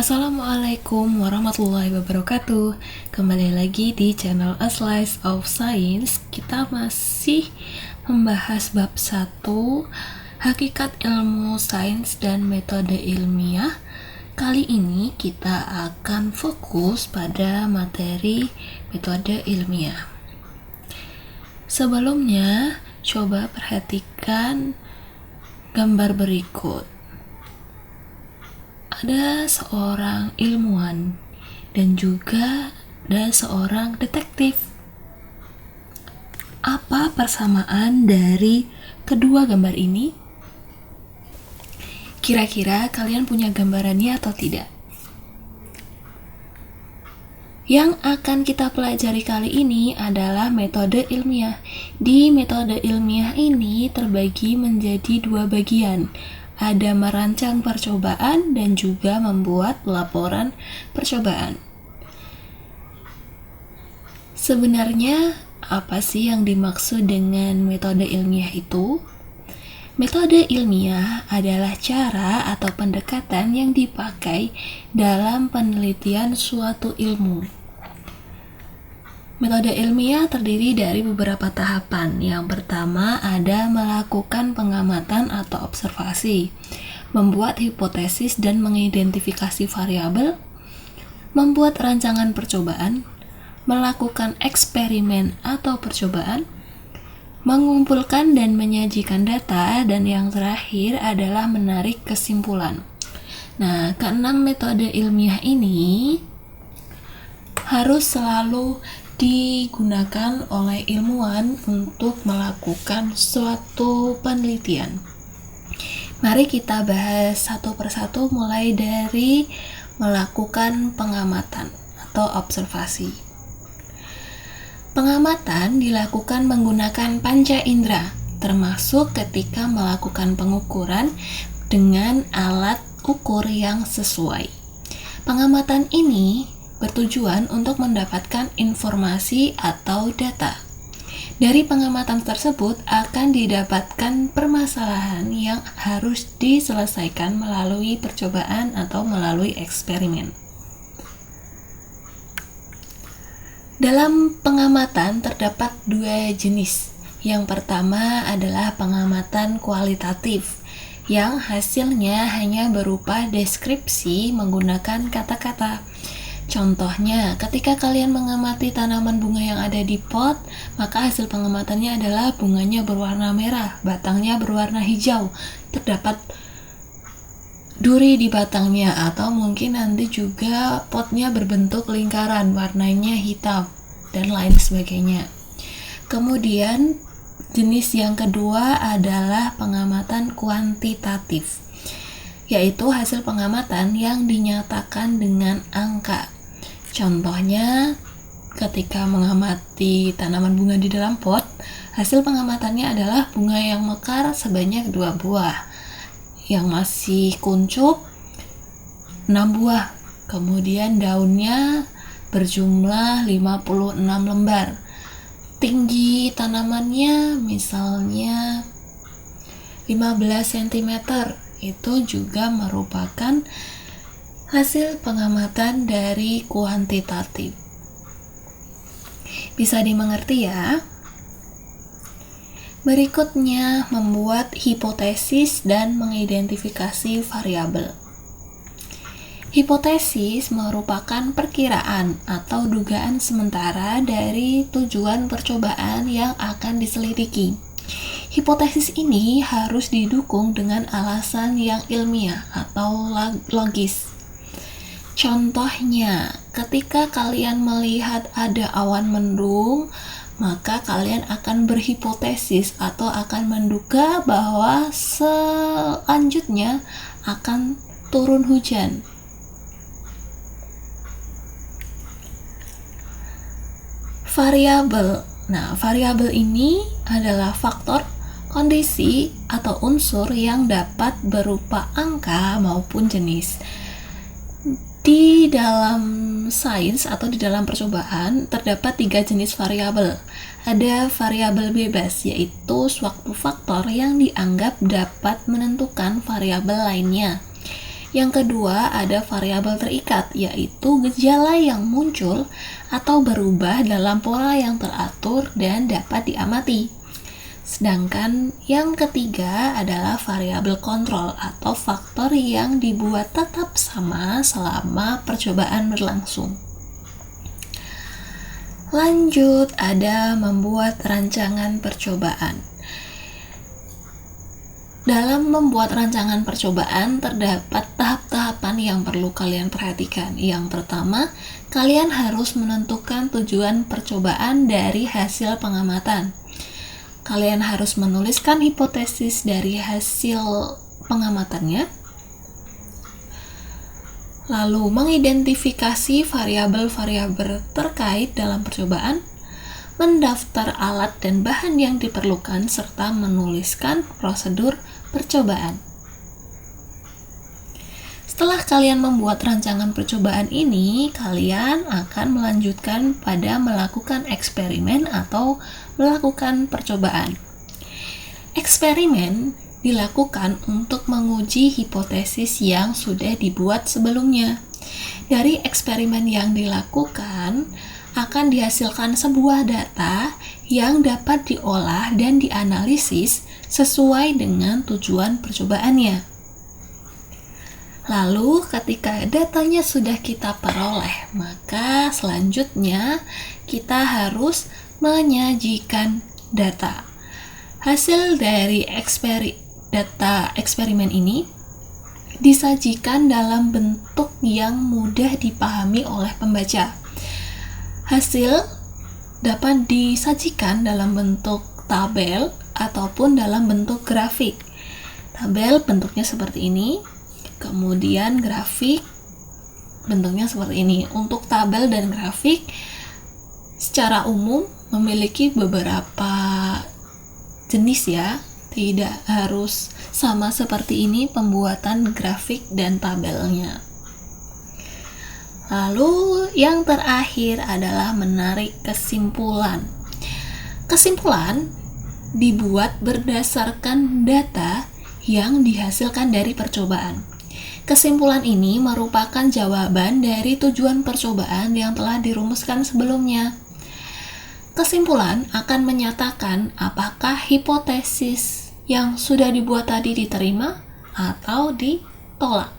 Assalamualaikum warahmatullahi wabarakatuh. Kembali lagi di channel A Slice of Science. Kita masih membahas bab 1, Hakikat Ilmu Sains dan Metode Ilmiah. Kali ini kita akan fokus pada materi metode ilmiah. Sebelumnya, coba perhatikan gambar berikut. Ada seorang ilmuwan dan juga ada seorang detektif. Apa persamaan dari kedua gambar ini? Kira-kira kalian punya gambarannya atau tidak? Yang akan kita pelajari kali ini adalah metode ilmiah. Di metode ilmiah ini terbagi menjadi dua bagian. Ada merancang percobaan dan juga membuat laporan percobaan. Sebenarnya apa sih yang dimaksud dengan metode ilmiah itu? Metode ilmiah adalah cara atau pendekatan yang dipakai dalam penelitian suatu ilmu. Metode ilmiah terdiri dari beberapa tahapan. Yang pertama ada melakukan pengamatan atau observasi, membuat hipotesis dan mengidentifikasi variabel, membuat rancangan percobaan, melakukan eksperimen atau percobaan, mengumpulkan dan menyajikan data, dan yang terakhir adalah menarik kesimpulan. Nah, keenam metode ilmiah ini harus selalu digunakan oleh ilmuwan untuk melakukan suatu penelitian. Mari kita bahas satu persatu mulai dari melakukan pengamatan atau observasi. Pengamatan dilakukan menggunakan panca indera, termasuk ketika melakukan pengukuran dengan alat ukur yang sesuai. Pengamatan ini bertujuan untuk mendapatkan informasi atau data. Dari pengamatan tersebut akan didapatkan permasalahan yang harus diselesaikan melalui percobaan atau melalui eksperimen. Dalam pengamatan terdapat dua jenis. Yang pertama adalah pengamatan kualitatif, yang hasilnya hanya berupa deskripsi menggunakan kata-kata. Contohnya, ketika kalian mengamati tanaman bunga yang ada di pot, maka hasil pengamatannya adalah bunganya berwarna merah, batangnya berwarna hijau, terdapat duri di batangnya, atau mungkin nanti juga potnya berbentuk lingkaran, warnanya hitam, dan lain sebagainya. Kemudian, jenis yang kedua adalah pengamatan kuantitatif, yaitu hasil pengamatan yang dinyatakan dengan angka. Contohnya, ketika mengamati tanaman bunga di dalam pot, hasil pengamatannya adalah bunga yang mekar sebanyak 2 buah, yang masih kuncup 6 buah, kemudian daunnya berjumlah 56 lembar. Tinggi tanamannya misalnya 15 cm, itu juga merupakan hasil pengamatan dari kuantitatif. Bisa dimengerti ya? Berikutnya, membuat hipotesis dan mengidentifikasi variabel. Hipotesis merupakan perkiraan atau dugaan sementara dari tujuan percobaan yang akan diselidiki. Hipotesis ini harus didukung dengan alasan yang ilmiah atau logis. Contohnya, ketika kalian melihat ada awan mendung, maka kalian akan berhipotesis atau akan menduga bahwa selanjutnya akan turun hujan. Variabel. Nah, variabel ini adalah faktor, kondisi, atau unsur yang dapat berupa angka maupun jenis. Di dalam sains atau di dalam percobaan terdapat 3 jenis variabel. Ada variabel bebas, yaitu suatu faktor yang dianggap dapat menentukan variabel lainnya. Yang kedua, ada variabel terikat, yaitu gejala yang muncul atau berubah dalam pola yang teratur dan dapat diamati. Sedangkan yang ketiga adalah variabel kontrol atau faktor yang dibuat tetap sama selama percobaan berlangsung. Lanjut, ada membuat rancangan percobaan. Dalam membuat rancangan percobaan, terdapat tahap-tahapan yang perlu kalian perhatikan. Yang pertama, kalian harus menentukan tujuan percobaan dari hasil pengamatan. Kalian harus menuliskan hipotesis dari hasil pengamatannya, lalu mengidentifikasi variabel-variabel terkait dalam percobaan, mendaftar alat dan bahan yang diperlukan, serta menuliskan prosedur percobaan. Setelah kalian membuat rancangan percobaan ini, kalian akan melanjutkan pada melakukan eksperimen atau melakukan percobaan. Eksperimen dilakukan untuk menguji hipotesis yang sudah dibuat sebelumnya. Dari eksperimen yang dilakukan, akan dihasilkan sebuah data yang dapat diolah dan dianalisis sesuai dengan tujuan percobaannya. Lalu ketika datanya sudah kita peroleh, maka selanjutnya kita harus menyajikan data. Hasil dari data eksperimen ini disajikan dalam bentuk yang mudah dipahami oleh pembaca. Hasil dapat disajikan dalam bentuk tabel ataupun dalam bentuk grafik. Tabel bentuknya seperti ini, kemudian grafik bentuknya seperti ini. Untuk tabel dan grafik secara umum memiliki beberapa jenis ya, tidak harus sama seperti ini pembuatan grafik dan tabelnya. Lalu yang terakhir adalah menarik kesimpulan. Kesimpulan dibuat berdasarkan data yang dihasilkan dari percobaan. Kesimpulan ini merupakan jawaban dari tujuan percobaan yang telah dirumuskan sebelumnya. Kesimpulan akan menyatakan apakah hipotesis yang sudah dibuat tadi diterima atau ditolak.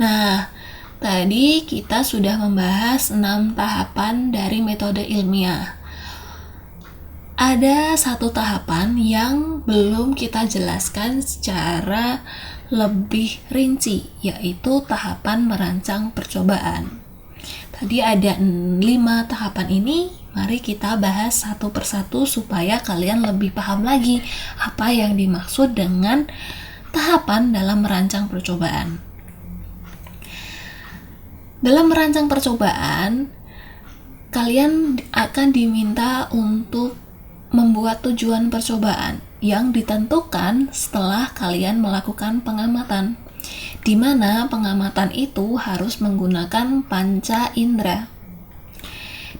Nah, tadi kita sudah membahas 6 tahapan dari metode ilmiah. Ada satu tahapan yang belum kita jelaskan secara lebih rinci, yaitu tahapan merancang percobaan. Tadi ada 5 tahapan ini, mari kita bahas satu persatu supaya kalian lebih paham lagi apa yang dimaksud dengan tahapan dalam merancang percobaan. Dalam merancang percobaan, kalian akan diminta untuk membuat tujuan percobaan yang ditentukan setelah kalian melakukan pengamatan, di mana pengamatan itu harus menggunakan panca indera.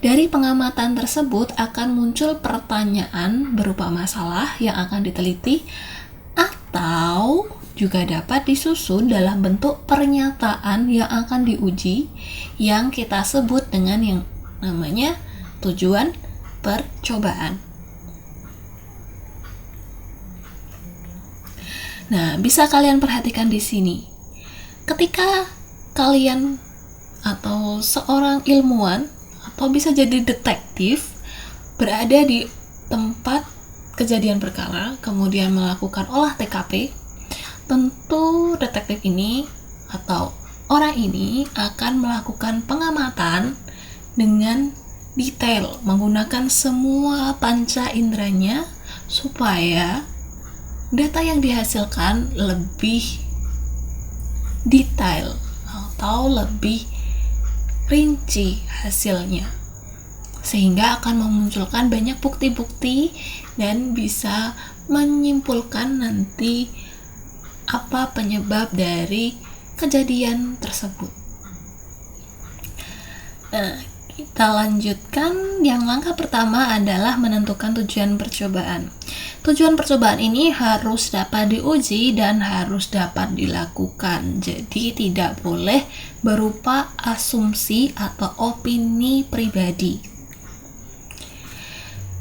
Dari pengamatan tersebut akan muncul pertanyaan berupa masalah yang akan diteliti atau juga dapat disusun dalam bentuk pernyataan yang akan diuji yang kita sebut dengan yang namanya tujuan percobaan. Nah, bisa kalian perhatikan di sini. Ketika kalian atau seorang ilmuwan atau bisa jadi detektif berada di tempat kejadian perkara, kemudian melakukan olah TKP, tentu detektif ini atau orang ini akan melakukan pengamatan dengan detail, menggunakan semua panca inderanya supaya data yang dihasilkan lebih detail atau lebih rinci hasilnya, sehingga akan memunculkan banyak bukti-bukti dan bisa menyimpulkan nanti apa penyebab dari kejadian tersebut. Nah, Kita lanjutkan. Yang langkah pertama adalah menentukan tujuan percobaan. Tujuan percobaan ini harus dapat diuji dan harus dapat dilakukan. Jadi tidak boleh berupa asumsi atau opini pribadi.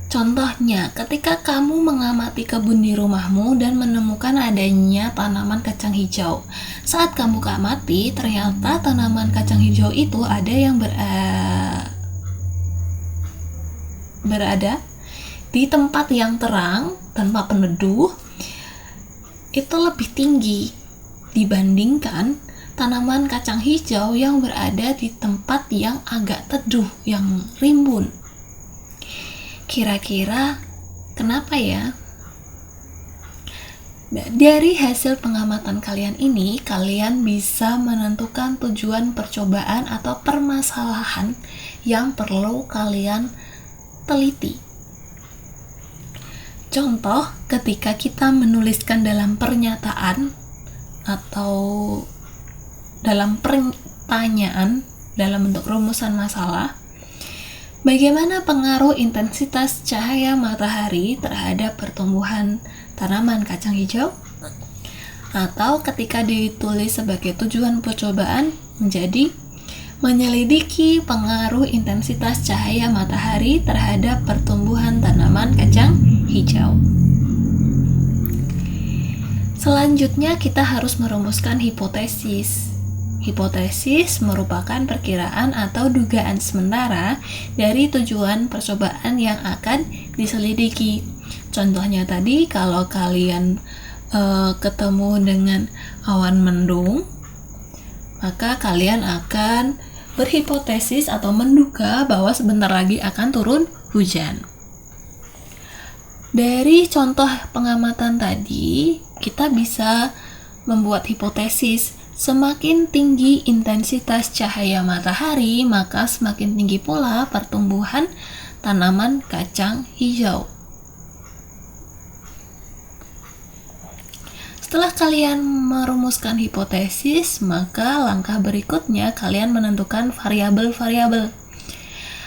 Contohnya, ketika kamu mengamati kebun di rumahmu dan menemukan adanya tanaman kacang hijau. Saat kamu amati, ternyata tanaman kacang hijau itu ada yang berada di tempat yang terang, tanpa peneduh, itu lebih tinggi dibandingkan tanaman kacang hijau yang berada di tempat yang agak teduh, yang rimbun. Kira-kira kenapa ya? Dari hasil pengamatan kalian ini, kalian bisa menentukan tujuan percobaan atau permasalahan yang perlu kalian teliti. Contoh, ketika kita menuliskan dalam pernyataan atau dalam pertanyaan dalam bentuk rumusan masalah, bagaimana pengaruh intensitas cahaya matahari terhadap pertumbuhan tanaman kacang hijau? Atau ketika ditulis sebagai tujuan percobaan menjadi menyelidiki pengaruh intensitas cahaya matahari terhadap pertumbuhan tanaman kacang hijau. Selanjutnya kita harus merumuskan hipotesis. Hipotesis merupakan perkiraan atau dugaan sementara dari tujuan percobaan yang akan diselidiki. Contohnya tadi, kalau kalian ketemu dengan awan mendung, maka kalian akan berhipotesis atau menduga bahwa sebentar lagi akan turun hujan. Dari contoh pengamatan tadi, kita bisa membuat hipotesis. Semakin tinggi intensitas cahaya matahari, maka semakin tinggi pula pertumbuhan tanaman kacang hijau. Setelah kalian merumuskan hipotesis, maka langkah berikutnya kalian menentukan variabel-variabel.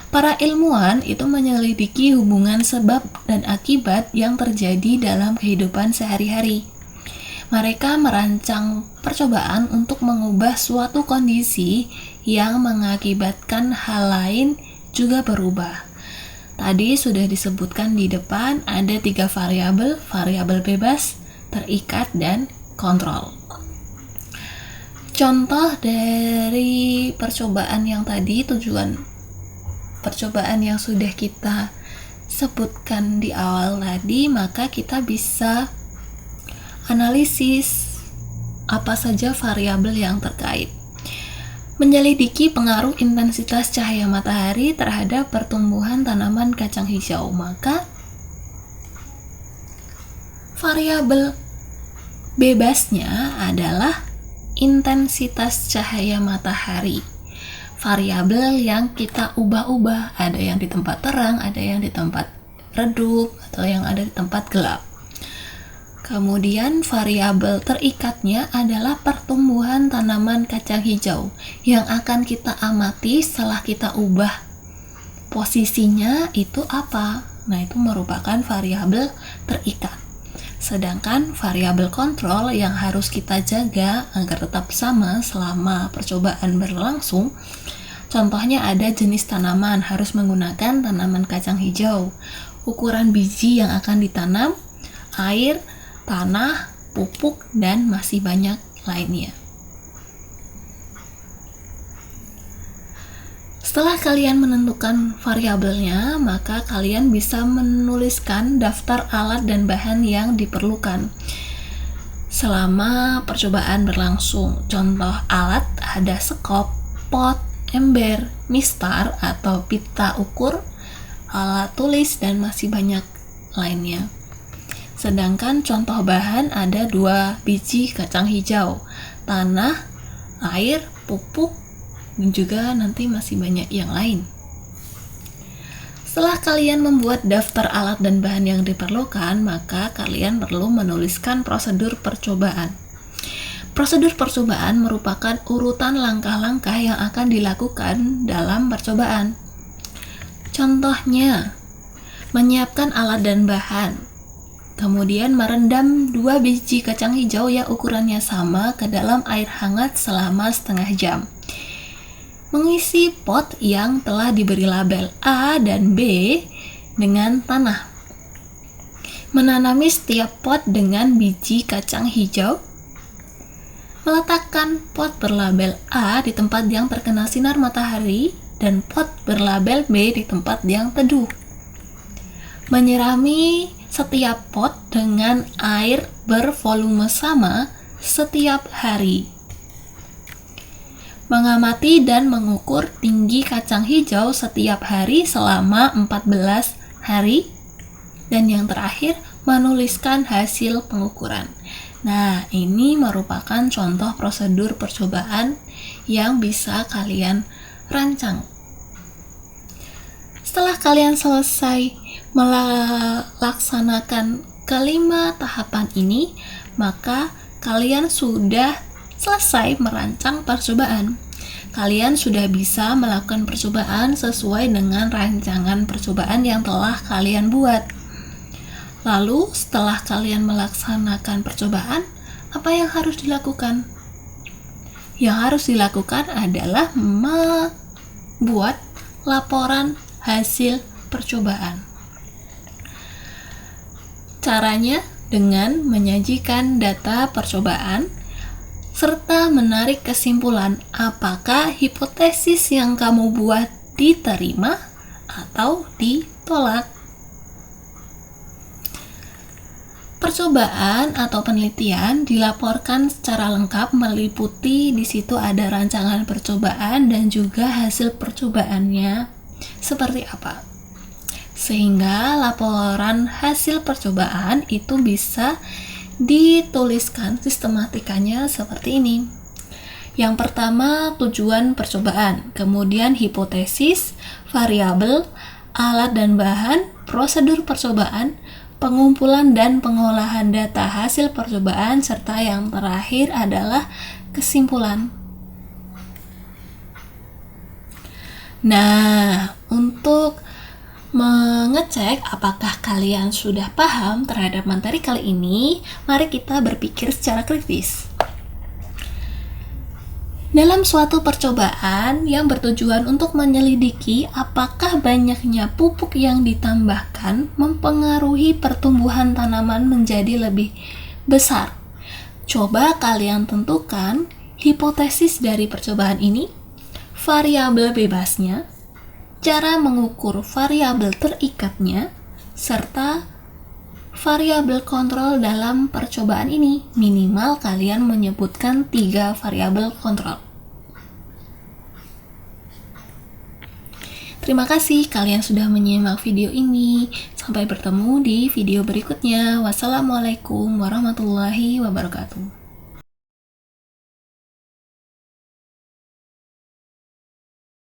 Para ilmuwan itu menyelidiki hubungan sebab dan akibat yang terjadi dalam kehidupan sehari-hari. Mereka merancang percobaan untuk mengubah suatu kondisi yang mengakibatkan hal lain juga berubah. Tadi sudah disebutkan di depan ada 3 variabel, variabel bebas, terikat, dan kontrol. Contoh dari percobaan yang tadi, tujuan percobaan yang sudah kita sebutkan di awal tadi, maka kita bisa analisis apa saja variabel yang terkait. Menyelidiki pengaruh intensitas cahaya matahari terhadap pertumbuhan tanaman kacang hijau, maka variabel bebasnya adalah intensitas cahaya matahari. Variabel yang kita ubah-ubah, ada yang di tempat terang, ada yang di tempat redup, atau yang ada di tempat gelap. Kemudian variabel terikatnya adalah pertumbuhan tanaman kacang hijau yang akan kita amati setelah kita ubah posisinya itu apa. Nah, itu merupakan variabel terikat. Sedangkan variabel kontrol yang harus kita jaga agar tetap sama selama percobaan berlangsung, contohnya ada jenis tanaman harus menggunakan tanaman kacang hijau, ukuran biji yang akan ditanam, air, tanah, pupuk, dan masih banyak lainnya. Setelah kalian menentukan variabelnya, maka kalian bisa menuliskan daftar alat dan bahan yang diperlukan selama percobaan berlangsung. Contoh alat ada sekop, pot, ember, mistar atau pita ukur, alat tulis, dan masih banyak lainnya. Sedangkan contoh bahan ada 2 biji kacang hijau, tanah, air, pupuk, dan juga nanti masih banyak yang lain. Setelah kalian membuat daftar alat dan bahan yang diperlukan, maka kalian perlu menuliskan prosedur percobaan. Prosedur percobaan merupakan urutan langkah-langkah yang akan dilakukan dalam percobaan. Contohnya, menyiapkan alat dan bahan, kemudian merendam 2 biji kacang hijau yang ukurannya sama ke dalam air hangat selama setengah jam. Mengisi pot yang telah diberi label A dan B dengan tanah. Menanami setiap pot dengan biji kacang hijau. Meletakkan pot berlabel A di tempat yang terkena sinar matahari dan pot berlabel B di tempat yang teduh. Menyirami setiap pot dengan air bervolume sama setiap hari. Mengamati dan mengukur tinggi kacang hijau setiap hari selama 14 hari. Dan yang terakhir, menuliskan hasil pengukuran. Nah, ini merupakan contoh prosedur percobaan yang bisa kalian rancang. Setelah kalian selesai melaksanakan kelima tahapan ini, maka kalian sudah selesai merancang percobaan. Kalian sudah bisa melakukan percobaan sesuai dengan rancangan percobaan yang telah kalian buat. Lalu, setelah kalian melaksanakan percobaan, apa yang harus dilakukan? Yang harus dilakukan adalah membuat laporan hasil percobaan. Caranya dengan menyajikan data percobaan serta menarik kesimpulan apakah hipotesis yang kamu buat diterima atau ditolak. Percobaan atau penelitian dilaporkan secara lengkap, meliputi di situ ada rancangan percobaan dan juga hasil percobaannya seperti apa. Sehingga laporan hasil percobaan itu bisa dituliskan sistematikanya seperti ini. Yang pertama, tujuan percobaan, kemudian hipotesis, variabel, alat dan bahan, prosedur percobaan, pengumpulan dan pengolahan data hasil percobaan, serta yang terakhir adalah kesimpulan. Nah, untuk mengecek apakah kalian sudah paham terhadap materi kali ini, mari kita berpikir secara kritis. Dalam suatu percobaan yang bertujuan untuk menyelidiki apakah banyaknya pupuk yang ditambahkan mempengaruhi pertumbuhan tanaman menjadi lebih besar, coba kalian tentukan hipotesis dari percobaan ini, variabel bebasnya, cara mengukur variabel terikatnya, serta variabel kontrol dalam percobaan ini. Minimal kalian menyebutkan 3 variabel kontrol. Terima kasih kalian sudah menyimak video ini. Sampai bertemu di video berikutnya. Wassalamualaikum warahmatullahi wabarakatuh.